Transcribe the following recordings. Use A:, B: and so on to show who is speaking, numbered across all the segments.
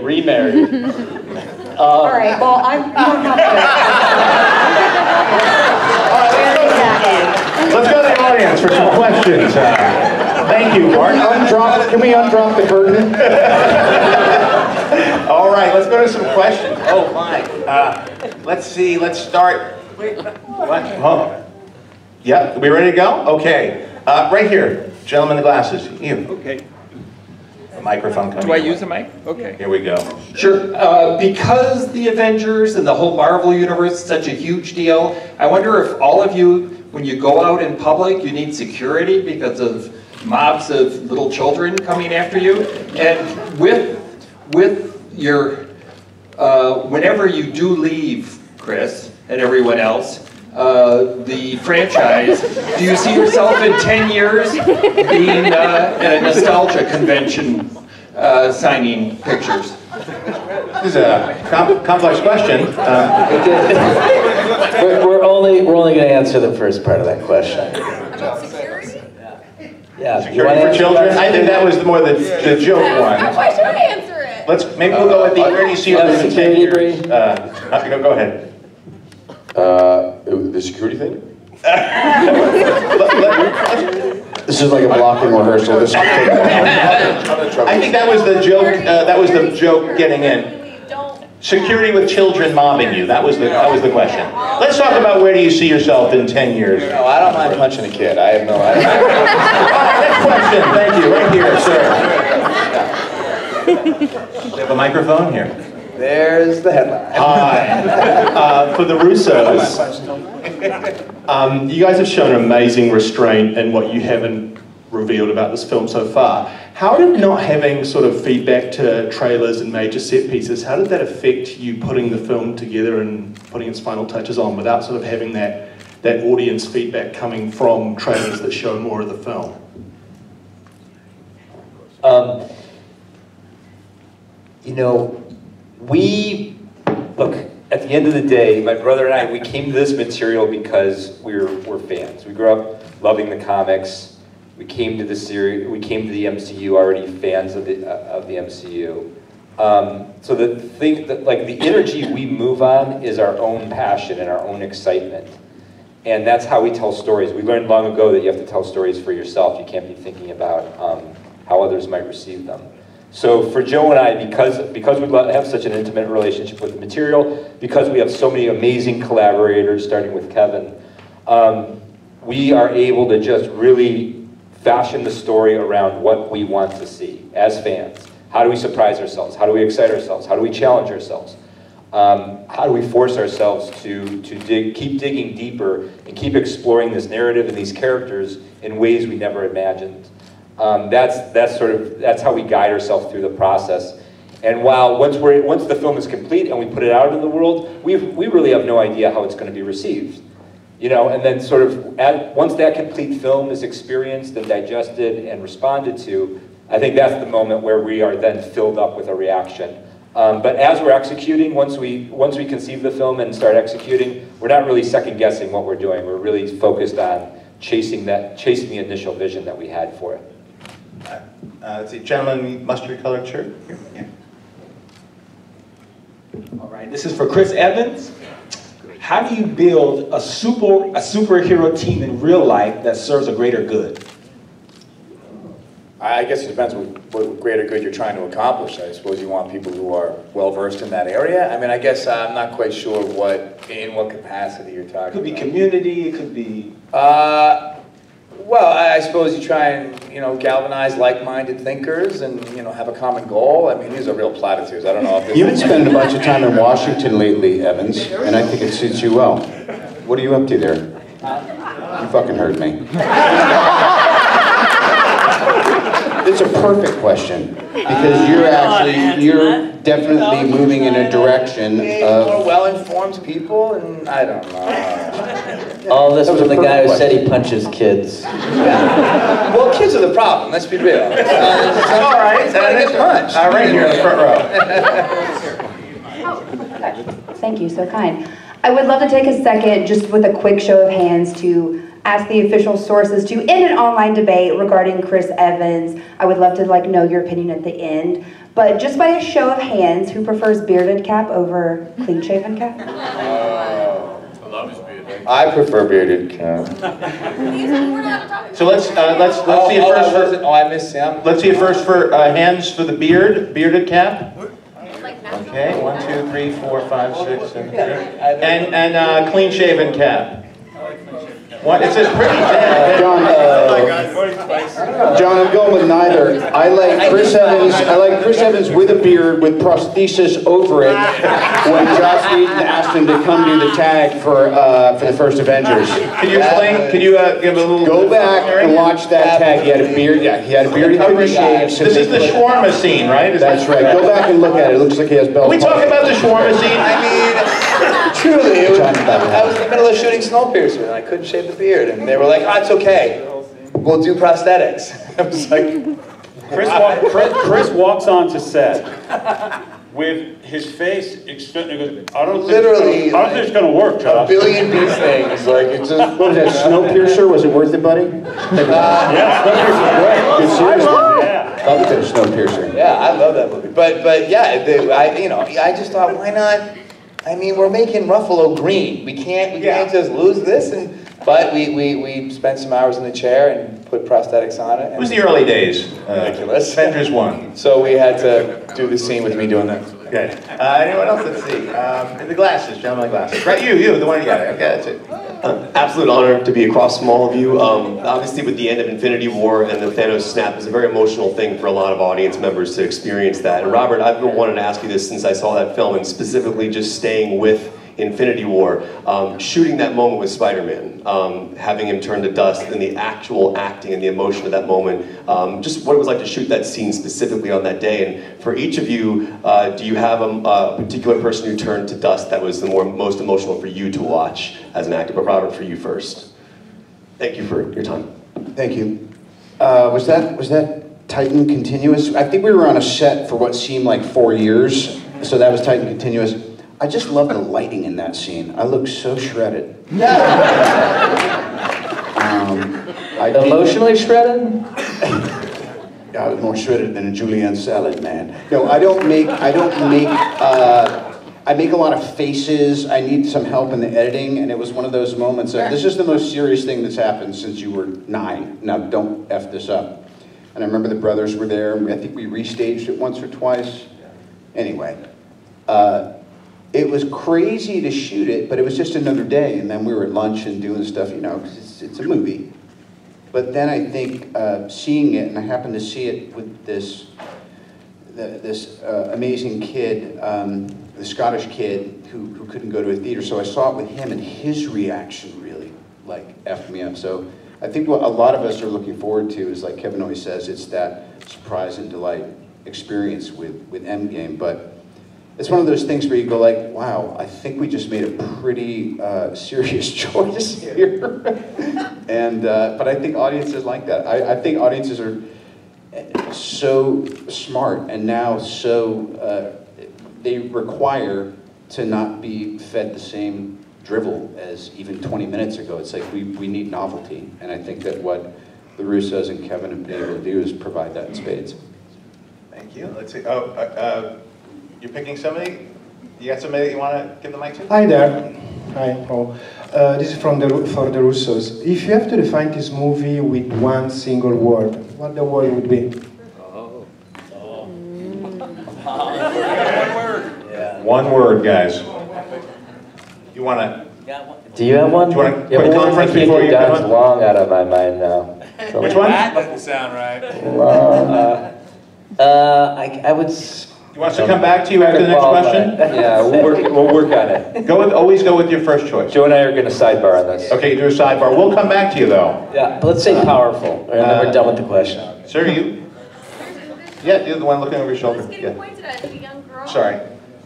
A: Remarried.
B: All right, well, you don't have to.
C: Let's go to the audience for some questions. Thank you, Mark. Can we undrop the curtain? All right, let's go to some questions. Oh, my. Let's see, let's start. What? Oh. Yep, we ready to go? Okay. Right here, gentleman in the glasses. You.
A: Okay.
C: The microphone coming.
A: Do I use a mic? Okay.
C: Here we go.
A: Sure. Because the Avengers and the whole Marvel universe is such a huge deal, I wonder if all of you, when you go out in public, you need security because of mobs of little children coming after you. And with your, whenever you do leave, Chris, and everyone else, the franchise, do you see yourself in 10 years being at a nostalgia convention signing pictures?
C: This is a complex question.
D: We're only going to answer the first part of that question. Yeah.
C: Security for children? I think that was more the joke one.
E: Why should I answer it?
C: Maybe we'll go with the, where do you see yourself in 10 years? Go ahead.
F: The security thing?
C: This is like a blocking rehearsal. I think that was the joke. That was the joke getting in. Security with children mobbing you. That was the question. Let's talk about where do you see yourself in 10 years?
F: No, I don't mind punching a kid. I have no idea.
C: Next question. Thank you. Right here, sir. We have a microphone here.
F: There's the headline.
G: Hi. For the Russos, you guys have shown amazing restraint in what you haven't revealed about this film so far. How did not having sort of feedback to trailers and major set pieces, how did that affect you putting the film together and putting its final touches on without sort of having that audience feedback coming from trailers that show more of the film?
D: You know, look, at the end of the day, my brother and I, we came to this material because we're fans. We grew up loving the comics. We came to the series. We came to the MCU already fans of the MCU. So the thing that, like, the energy we move on is our own passion and our own excitement, and that's how we tell stories. We learned long ago that you have to tell stories for yourself. You can't be thinking about how others might receive them. So for Joe and I, because we have such an intimate relationship with the material, because we have so many amazing collaborators, starting with Kevin, we are able to just really fashion the story around what we want to see as fans. How do we surprise ourselves? How do we excite ourselves? How do we challenge ourselves? How do we force ourselves to keep digging deeper and keep exploring this narrative and these characters in ways we never imagined? That's how we guide ourselves through the process. And while once the film is complete and we put it out into the world, we really have no idea how it's going to be received. You know, and then sort of once that complete film is experienced and digested and responded to, I think that's the moment where we are then filled up with a reaction. But as we're executing, once we conceive the film and start executing, we're not really second guessing what we're doing. We're really focused on chasing the initial vision that we had for it.
C: Let's see, gentleman, mustard-colored shirt. Here. Yeah.
H: All right, this is for Chris Evans. How do you build a superhero team in real life that serves a greater good?
F: I guess it depends what greater good you're trying to accomplish. I suppose you want people who are well-versed in that area. I mean, I guess I'm not quite sure in what capacity you're talking about.
H: It could be community, it could be...
F: Well, I suppose you try and, galvanize like-minded thinkers and, have a common goal. I mean, these are real platitudes. I don't know if this...
I: You've been spending a bunch of time in Washington lately, Evans, and I think it suits you well. What are you up to there? You fucking heard me. It's a perfect question, because you're definitely moving in a direction of...
F: More well-informed people, and I don't know.
D: All this from the guy who said he punches kids.
F: Well, kids are the problem, let's be real. All right,
C: and get punched. Right here in the front row.
B: Thank you, so kind. I would love to take a second, just with a quick show of hands, to ask the official sources to end an online debate regarding Chris Evans. I would love to know your opinion at the end. But just by a show of hands, who prefers bearded Cap over clean-shaven Cap?
F: I prefer bearded Cap.
C: So let's see it first for.
F: I missed Sam.
C: Let's see it first for hands for the bearded Cap. Okay, 1, 2, 3, 4, 5, 6, 7, 8. And clean-shaven Cap. What? It's a pretty bad.
I: John, I'm going with neither. I like Chris Evans. I like Chris Evans with a beard with prosthesis over it. When Joss Whedon asked him to come do the tag for the first Avengers.
C: Can you explain? Can you give a little?
I: Go back and watch that tag. He had a beard. Yeah, he had a beard. He couldn't shave. So
C: this is the shawarma scene, right?
I: That's right. Go back and look at it. It looks like he has bells.
C: Are we talking about the shawarma scene?
F: I mean, truly, I was in the middle of shooting Snowpiercer and I couldn't shave the beard, and they were like, "Oh, it's okay. We'll do prosthetics." I was like,
E: Chris walks onto set with his face extended. He goes, I don't think it's going to work, Josh.
F: A billion these things. Like, it's just.
I: What was that, Snowpiercer? Was it worth it, buddy?
E: Yeah, Snowpiercer's great.
I: Good series.
E: Yeah.
I: Love it, Snowpiercer.
F: Yeah, I love that movie. But yeah, I just thought, why not? I mean, we're making Ruffalo green. We can't just lose this. But we spent some hours in the chair and put prosthetics on it.
C: It was the early days.
F: Ridiculous.
C: Avengers 1.
F: So we had to do the scene with me doing that.
C: Okay. Anyone else? Let's see. The glasses, gentlemen, glasses. Right, you, the one you got. Okay, that's it.
J: Absolute honor to be across from all of you. Obviously, with the end of Infinity War and the Thanos snap, is a very emotional thing for a lot of audience members to experience that. And Robert, I've been wanting to ask you this since I saw that film, and specifically just staying with Infinity War, shooting that moment with Spider-Man, having him turn to dust, and the actual acting and the emotion of that moment, just what it was like to shoot that scene specifically on that day. And for each of you, do you have a particular person who turned to dust that was the most emotional for you to watch as an actor? But Robert, for you first. Thank you for your time.
I: Thank you. Was that Titan Continuous? I think we were on a set for what seemed like 4 years, so that was Titan Continuous. I just love the lighting in that scene. I look so shredded.
K: Emotionally shredded?
I: I was more shredded than a julienne salad, man. No, I make a lot of faces. I need some help in the editing, and it was one of those moments of, this is the most serious thing that's happened since you were 9. Now, don't F this up. And I remember the brothers were there. I think we restaged it once or twice. Anyway. It was crazy to shoot it, but it was just another day, and then we were at lunch and doing stuff, you know, 'cause it's a movie. But then I think seeing it, and I happened to see it with this amazing kid, the Scottish kid who couldn't go to a theater, so I saw it with him, and his reaction really, like, effed me up. So I think what a lot of us are looking forward to is, like Kevin always says, it's that surprise and delight experience with Endgame, but it's one of those things where you go like, wow, I think we just made a pretty serious choice here. And, but I think audiences like that. I think audiences are so smart and now they require to not be fed the same drivel as even 20 minutes ago. It's like we need novelty. And I think that what the Russos and Kevin have been able to do is provide that in spades.
C: Thank you. Let's see. You're picking somebody? You got somebody that you want to give the mic to?
L: Hi there. Hi, Paul. This is for the Russos. If you have to define this movie with one single word, what the word would be?
C: One word, guys. You want to?
K: Do you have one?
C: Do you want to put a conference before you come on?
K: Long out of my mind now. So
C: Which one?
F: That doesn't sound right.
K: I would.
C: You want us to come back to you after the next question?
K: Yeah, we'll work on it.
C: Always go with your first choice.
K: Joe and I are going to sidebar on this.
C: Okay, do a sidebar. We'll come back to you though.
K: Yeah, but let's say powerful, and then we're done with the question.
C: Sir, you? Yeah, you're the one looking over your shoulder. Yeah. Sorry.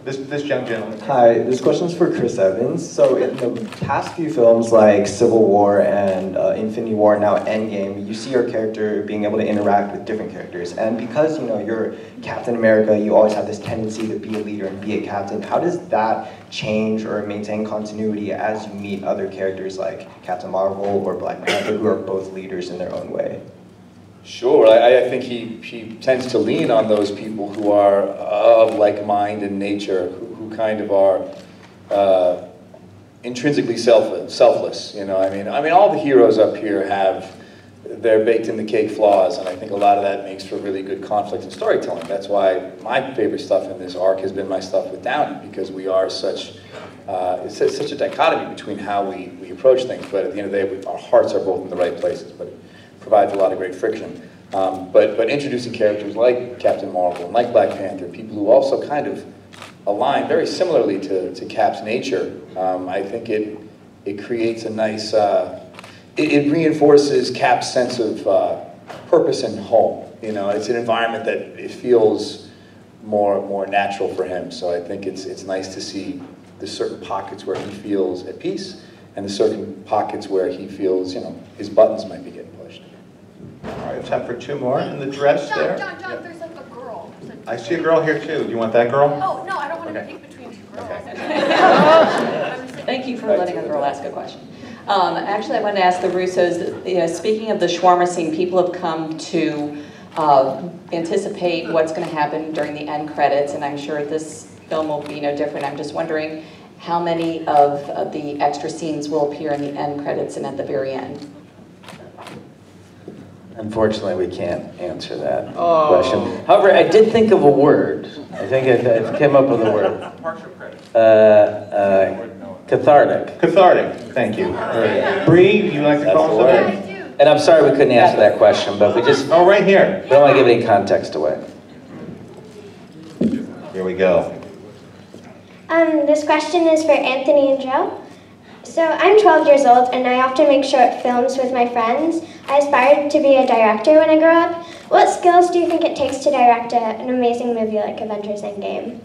C: This young gentleman.
M: Hi, this question's for Chris Evans. So in the past few films like Civil War and Infinity War, now Endgame, you see your character being able to interact with different characters. And because you're Captain America, you always have this tendency to be a leader and be a captain. How does that change or maintain continuity as you meet other characters like Captain Marvel or Black Panther, who are both leaders in their own way?
N: Sure, I think he tends to lean on those people who are of like mind in nature, who kind of are intrinsically selfless. You know, I mean, all the heroes up here have their baked in the cake flaws, and I think a lot of that makes for really good conflict and storytelling. That's why my favorite stuff in this arc has been my stuff with Downey, because we are such it's such a dichotomy between how we approach things. But at the end of the day, our hearts are both in the right places. But provides a lot of great friction. But introducing characters like Captain Marvel and like Black Panther, people who also kind of align very similarly to Cap's nature, I think it creates a nice, it reinforces Cap's sense of purpose and home. You know, it's an environment that it feels more natural for him. So I think it's nice to see the certain pockets where he feels at peace, and the certain pockets where he feels, you know, his buttons might be getting pushed.
C: All right, we have time for 2 more in the dress there.
O: John, there's like a girl.
C: I see a girl here too. Do you want that girl?
O: Oh, no, I don't want to pick between 2 girls.
P: Thank you for letting a girl ask a question. Actually, I wanted to ask the Russos, you know, speaking of the shawarma scene, people have come to anticipate what's going to happen during the end credits, and I'm sure this film will be no different. I'm just wondering how many of the extra scenes will appear in the end credits and at the very end.
K: Unfortunately, we can't answer that question. However, I did think of a word. I think I came up with a word. Cathartic.
C: Cathartic. Thank you. Bree, would you like to call something?
K: And I'm sorry we couldn't answer that question, but we just...
C: Oh, right here.
K: We don't want to give any context away.
C: Here we go.
Q: This question is for Anthony and Joe. So I'm 12 years old and I often make short films with my friends. I aspired to be a director when I grew up. What skills do you think it takes to direct an amazing movie like Avengers Endgame?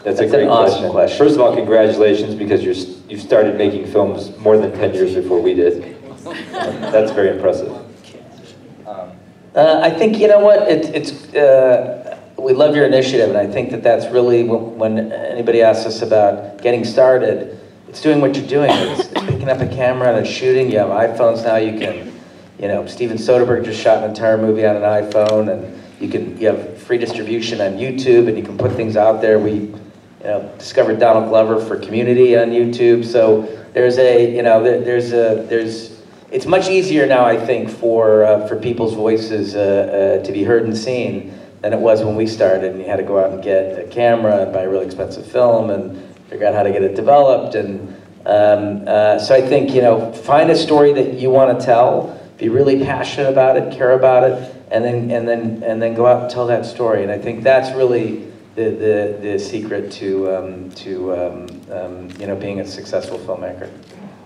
D: That's a great question. First of all, congratulations, because you've started making films more than 10 years before we did. That's very impressive.
K: I think, you know what, we love your initiative, and I think that's really, when anybody asks us about getting started, it's doing what you're doing. It's picking up a camera and it's shooting. You have iPhones now, you can, you know, Steven Soderbergh just shot an entire movie on an iPhone, and you have free distribution on YouTube, and you can put things out there. We, you know, discovered Donald Glover for Community on YouTube, so there's it's much easier now, I think, for people's voices to be heard and seen than it was when we started, and you had to go out and get a camera and buy a really expensive film and figure out how to get it developed. And so I think, you know, find a story that you want to tell, be really passionate about it, care about it, and then go out and tell that story. And I think that's really the secret to you know, being a successful filmmaker.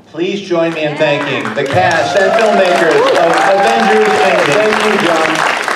C: Please join me in thanking the cast and filmmakers of Avengers Endgame. Thank you, John.